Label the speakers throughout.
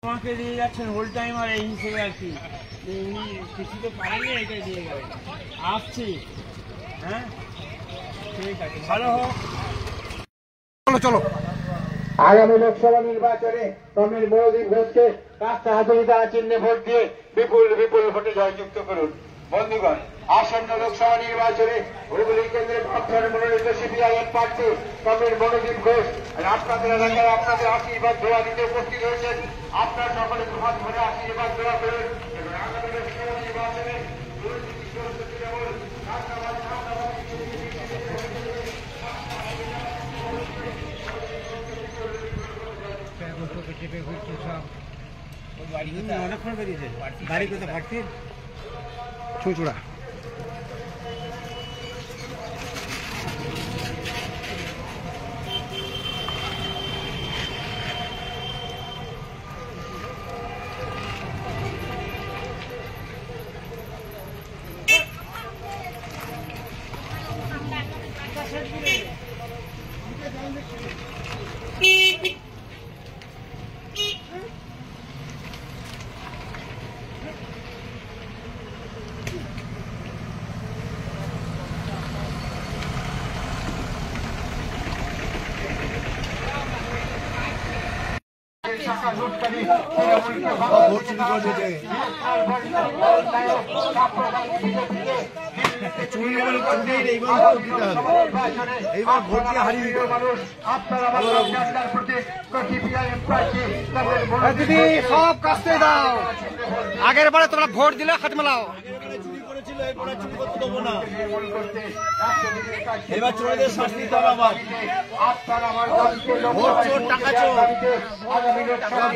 Speaker 1: আমাকে দিয়ে যাচ্ছেন হোল টাইমার এই হিসেবে আর কি, উনি কিছু তো পারেনি, এটাই দিয়ে গেলেন। আসছি, হ্যাঁ ঠিক আছে, ভালো হোক।
Speaker 2: চলো চলো।
Speaker 3: আগামী লোকসভা নির্বাচনে কমরেড মনোদীপ ঘোষকে কাস্তে হাতুড়ি দ্বারা চিহ্নে ভোট দিয়ে বিপুল বিপুল ভোটে জয়যুক্ত করুন। বন্ধুগণ, আসন্ন লোকসভা নির্বাচনে হুগলি কেন্দ্রের প্রার্থী মনোনীত সিপিআইএম প্রার্থী কমরেড মনোদীপ ঘোষ আপনাদের এলাকায় আপনাদের আশীর্বাদ দোয়া দিতে উপস্থিত হয়েছেন। আপনার সকলে দুহাত ধরে আশীর্বাদ দোয়া করুন এবং আগামী লোকসভা নির্বাচনে
Speaker 1: অনেকক্ষণ বেরিয়েছে গাড়ি কোথায় ফাটছে
Speaker 2: ছুঁচুড়া। দিদি সব কাস্তে দাও, আগের বারে তোমরা ভোট দিলে হাত মেলাও।
Speaker 1: এবার চোরদের শাস্তি দিতে হবে। আবার ভোট চোর টাকা চোর,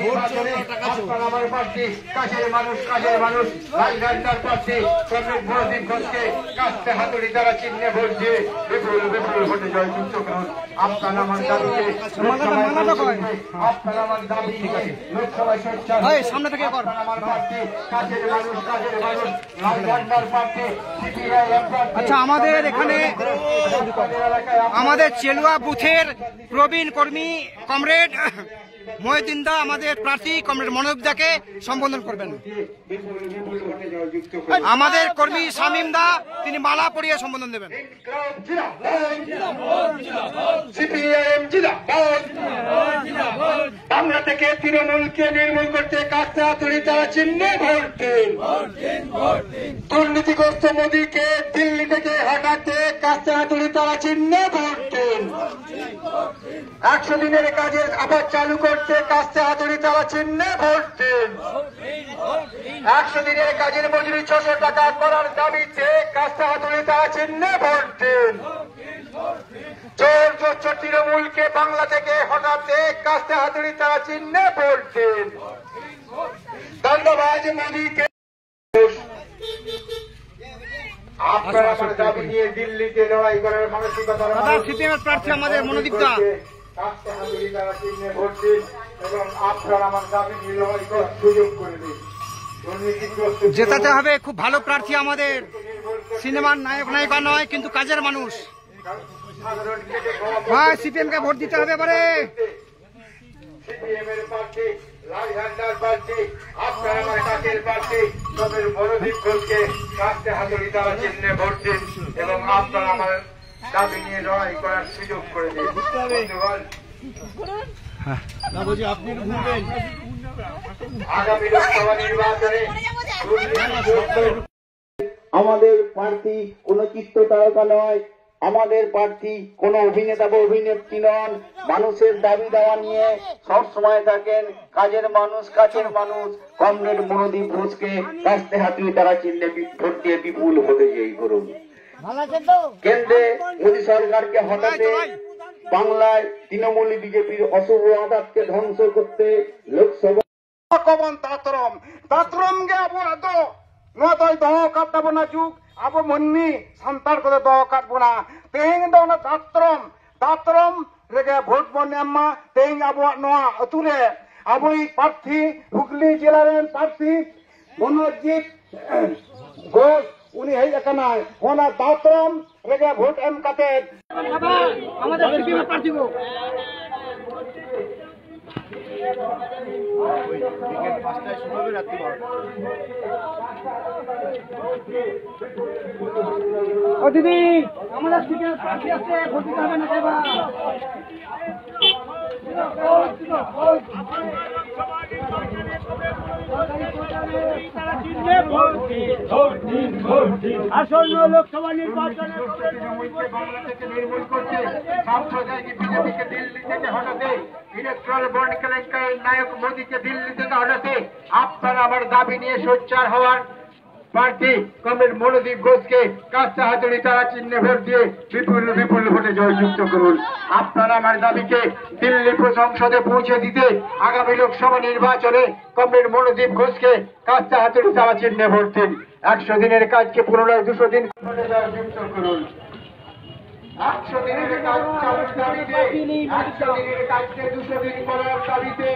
Speaker 1: ভোট চোর টাকা চোর।
Speaker 3: আমার প্রার্থী কাজের মানুষ কাজের মানুষ রাজধানীর প্রার্থী কমরেড মনোদীপ ঘোষকে কাস্তে হাতুড়ি দ্বারা চিহ্নে ভোট দিয়ে বিপুল বিপুল ভোটে জয়যুক্ত করুন। আপনার আমার দাবিতে আপনার আমার দাবি লোকসভায়
Speaker 2: সামনে থেকে
Speaker 3: আমার প্রার্থী কাজের মানুষ রাজধানীর প্রার্থী সিপিআইএম প্রার্থী।
Speaker 2: আচ্ছা, আমাদের এখানে আমাদের চেলুয়া বুথের প্রবীণ কর্মী কমরেড মহিউদ্দিন দা আমাদের প্রার্থী কমরেড মনোদীপ দাকে সম্বোধন করবেন। আমাদের কর্মী শামীম দা তিনি মালা পরিয়ে সম্বোধন দেবেন।
Speaker 3: সিপিআইএম জিন্দাবাদ। বাংলা থেকে তৃণমূলকে নির্মূল করতে কাস্তে হাতুড়ি দ্বারা চিহ্নে ভোট দিন। দুর্নীতিগ্রস্ত মোদীকে দিল্লি থেকে হটাতে কাস্তে হাতুড়ি দ্বারা চিহ্নে ভোট দিন। 100 দিনের কাজের আবার চালু করতে কাস্তে হাতুড়ি দ্বারা চিহ্নে ভোট দিন। 100 দিনের কাজের মজুরি 600 টাকা করার দাবিতে কাস্তে হাতুড়ি দ্বারা চিহ্নে ভোট দিন। চোর তৃণমূলকে বাংলা থেকে হটাতে কাস্তে হাতুড়ি দ্বারা চিহ্নে ভোট দিন। দণ্ডবাজ মোদীকে আপনারা আমার দাবি নিয়ে দিল্লিতে লড়াই করার মানসিকতা
Speaker 2: সিপিএমের প্রার্থী আমাদের মনোদীপ দা
Speaker 3: কাস্তে হাতুড়ি দ্বারা চিহ্নে ভোট দিন এবং আপনারা আমার দাবি নিয়ে লড়াই করার সুযোগ করে দিন।
Speaker 2: জেতাতে হবে। খুব ভালো প্রার্থী আমাদের, সিনেমার নায়ক নায়িকা নয় কিন্তু কাজের মানুষ। ভাই সিপিএম কে ভোট দিতে হবে এবারে।
Speaker 3: সিপিএমের প্রার্থী রাজধানীর প্রার্থী আপনার আমার কাছের প্রার্থী কমরেড মনোদীপ ঘোষকে কাস্তে হাতুড়ি দ্বারা চিহ্নে ভোট দিন এবং আপনারা আমার দাবি নিয়ে লড়াই করার সুযোগ করে দিন। আগামী লোকসভা নির্বাচনে আমাদের প্রার্থী কোন চিত্র তারকা নয়, আমাদের প্রার্থী কোন অভিনেতা বা অভিনেত্রী নন। মানুষের দাবি দাওয়া নিয়ে সব সময় থাকেন কাজের মানুষ কাছের মানুষ কমরেড মনোদীপ ঘোষকে কাস্তে হাতুড়ি দ্বারা চিহ্নে ভোট দিয়ে বিপুল ভোটে জয়ী করুন। কেন্দ্রে মোদী সরকারকে হটাতে, বাংলায় তৃণমূল বিজেপির অশুভ আদাতকে ধ্বংস করতে লোকসভা দাতরমগে আবো আদো নয় দহ কাটবো না যুগ আবো মন্নি সান্তার করে দহ কাটবো না তেহিং ᱫᱚ ᱚᱱᱟ দাতরম রেগে ভোট বন এমা তেহিং আবো নোয়া আতুরে আবই প্রার্থী হুগলি জেলার প্রার্থী মনোজিৎ ঘোষ উনি হেজ আকানায় ওনা দাতরম রেগে ভোট এম কাতে আমাদের সিপিএম প্রার্থী
Speaker 4: বিকেল 5টায় শুরু হবে, রাত্রি 12টা।
Speaker 2: ও দিদি, আমাদের থেকে পাশে আছে, ভোট দিতে হবে না এবার।
Speaker 1: আসন্ন লোকসভা নির্বাচনে
Speaker 3: তৃণমূলকে বাংলা থেকে নির্মূল করতে, সাম্প্রদায়িক বিজেপিকে দিল্লি থেকে হটাতে, ইলেকট্রাল বন্ড কেলেঙ্কারির নায়ক মোদীকে দিল্লি থেকে হটাতে আপনারা আমার দাবি নিয়ে সোচ্চার হওয়ার প্রার্থী কমরেড মনোদীপ ঘোষকে কাস্তে হাতুড়ি তারা চিহ্নে ভোট দিয়ে বিপুল বিপুল ভোটে জয়যুক্ত করুন। আপনারা আমার দাবিকে দিল্লি সংসদে পৌঁছে দিতে আগামী লোকসভা নির্বাচনে কমরেড মনোদীপ ঘোষকে কাস্তে হাতুড়ি তারা চিহ্নে ভোট দিন। 100 দিনের কাজকে পুনরায় 200 দিন ভোটে জয়যুক্ত করুন। 100 দিনের কাজ চালুর দাবিতে, 100 দিনের কাজকে 200 দিন করার দাবিতে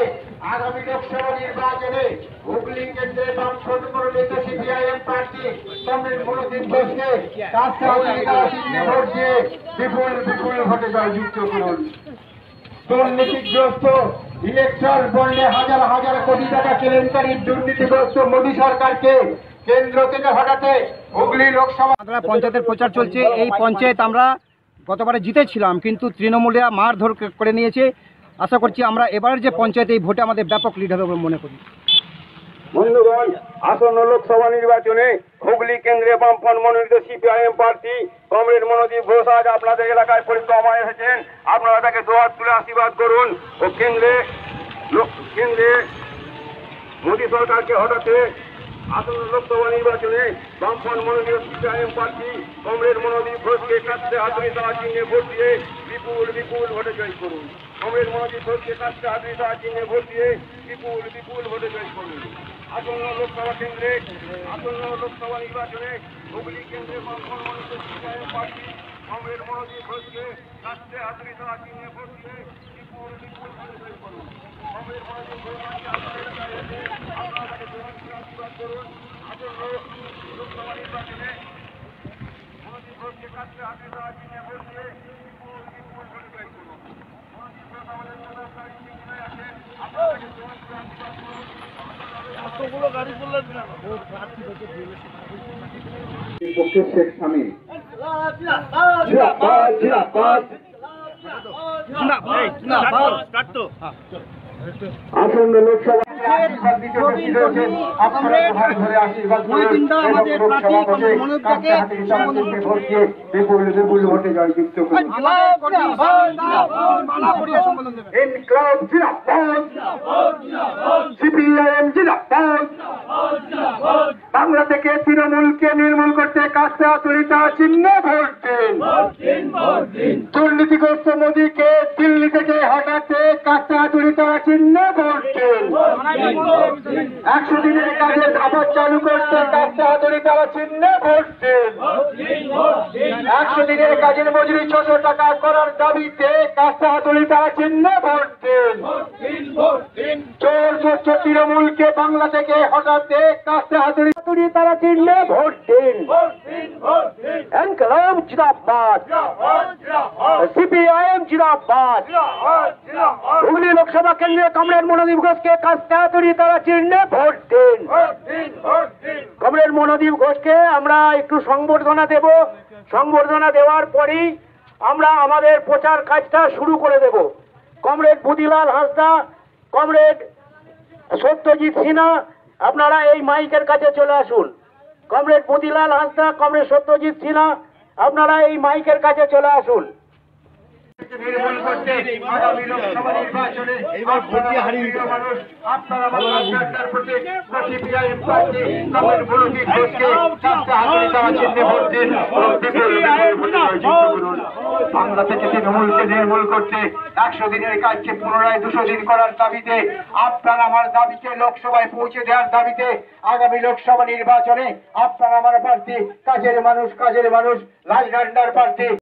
Speaker 3: আগামী লোকসভা নির্বাচনে হুগলি কেন্দ্রে বামফ্রন্ট মনোনীত সিপিআইএম প্রার্থী কমরেড মনোদীপ ঘোষকে কাস্তে হাতুড়ি তারা চিহ্নে ভোট দিয়ে বিপুল বিপুল ভোটে জয়যুক্ত করুন। দুর্নীতিগ্রস্ত ইলেকট্রাল বন্ডে হাজার হাজার কোটি টাকা কেলেঙ্কারির দুর্নীতিগ্রস্ত মোদী সরকারকে কেন্দ্র থেকে হটাতে হুগলি লোকসভা
Speaker 2: পঞ্চায়েতের প্রচার চলছে। এই পঞ্চায়েত আমরা গতবারে জিতেছিলাম, কিন্তু তৃণমূলে মারধর করে নিয়েছে। আশা করছি আমরা এবারের যে পঞ্চায়েত, এই ভোটে আমাদের ব্যাপক লিড হবে বলে মনে করি।
Speaker 5: বন্ধুগণ, আসন্ন লোকসভা নির্বাচনে হুগলি কেন্দ্রে বামফ্রন্ট মনোনীত সিপিআইএম প্রার্থী কমরেড মনোদীপ ঘোষ আজ আপনাদের এলাকায় পরিক্রমায় এসেছেন। আপনারা তাকে দুহাত তুলে আশীর্বাদ করুন ও কেন্দ্রে মোদী সরকারকে হটাতে আসন্ন লোকসভা নির্বাচনে বামফ্রন্ট মনোনীত সিপিআইএম প্রার্থী কমরেড মনোদীপ ঘোষকে কাস্তে হাতুড়ি তারা চিহ্নে ভোট দিয়ে বিপুল বিপুল ভোটে জয় করুন। কমরেড মনোদীপ ঘোষকে কাস্তে হাতুড়ি তারা চিহ্নে ভোট দিয়ে বিপুল বিপুল ভোটে জয় করুন। আসন্ন লোকসভা নির্বাচনে হুগলি কেন্দ্রে বামফ্রন্ট মনোনীত সিপিআইএম প্রার্থী কমরেড মনোদীপ ঘোষকে কাস্তে হাতুড়ি তারা চিহ্নে ভোট দিয়ে বিপুল বিপুল ভোটে জয় করুন। কমরেড মনোদীপ ঘোষকে আপনারা তাকে আশীর্বাদ করুন। আসন্ন লোকসভা নির্বাচনে মনোদীপ ঘোষকে কাস্তে হাতুড়ি তারা চিহ্নে ভোট দিয়ে বিপুল বিপুল ভোটে জয় করুন। মনোদীপ ঘোষ আমাদের সরকারি চিহ্নে আছেন, আপনারা তাকে আশীর্বাদ করুন।
Speaker 1: এতগুলো গাড়ি করলেন না
Speaker 3: পক্ষে শেখ শামীম জিন্দাবাদ জিন্দাবাদ। আসন্ন লোকসভা আশীর্বাদ দিতে উপস্থিত হয়েছেন। আপনারা ঘরে ঘরে আশীর্বাদ করুন। লোকসভা ভোটে কাস্তে হাতুড়ি তারা চিহ্নে ভোট দিয়ে বিপুল বিপুল ভোটে জয়যুক্ত করুন। ইনকলাব জিন্দাবাদ, সিপিআইএম জিন্দাবাদ। বাংলা থেকে তৃণমূলকে নির্মূল করতে কাস্তে হাতুড়ি তারা চিহ্নে ভোট দিন। দুর্নীতিগ্রস্ত মোদীকে দিল্লি থেকে হটাতে কাস্তে হাতুড়ি তারা চিহ্নে ভোট দিন। 100 দিনের কাজের আবার চালু করতে কাস্তে হাতুড়ি তারা চিহ্নে ভোট দিন। 100 দিনের কাজের মজুরি 600 টাকা করার দাবিতে কাস্তে হাতুড়ি তারা চিহ্নে ভোট দিন। চোর চোর তৃণমূলকে বাংলা থেকে হটাতে কাস্তে হাতুড়ি তারা চিহ্নে ভোট দিন। ইনকলাব জিন্দাবাদ, সিপিআইএম জিন্দাবাদ। হুগলি লোকসভা কেন্দ্রে কমরেড মনোদীপ ঘোষকে কাস্তে হাতুড়ি তারা চিহ্নে ভোট দিন। কমরেড মনোদীপ ঘোষকে আমরা একটু সংবর্ধনা দেব। সংবর্ধনা দেওয়ার পরেই আমরা আমাদের প্রচার কাজটা শুরু করে দেব। কমরেড বুদিলাল হাঁসদা, কমরেড সত্যজিৎ সিনহা, আপনারা এই মাইকের কাছে চলে আসুন। কমরেড বুদিলাল হাঁসদা, কমরেড সত্যজিৎ সিনহা, আপনারা এই মাইকের কাছে চলে আসুন। নির্মূল করতে আগামী লোকসভা নির্বাচনে মানুষ আপনারা সিপিআইএম প্রার্থী কমরেড মনোদীপ ঘোষকে কাস্তে হাতুড়ি তারা চিহ্নে ভোট দিন। বাংলা থেকে তৃণমূলকে নির্মূল করতে 100 দিনের কাজকে পুনরায় 200 দিন করার দাবিতে, আপনারা আমার দাবিকে লোকসভায় পৌঁছে দেওয়ার দাবিতে আগামী লোকসভা নির্বাচনে আপনারা আমার প্রার্থী কাজের মানুষ লাল ঝান্ডার প্রার্থী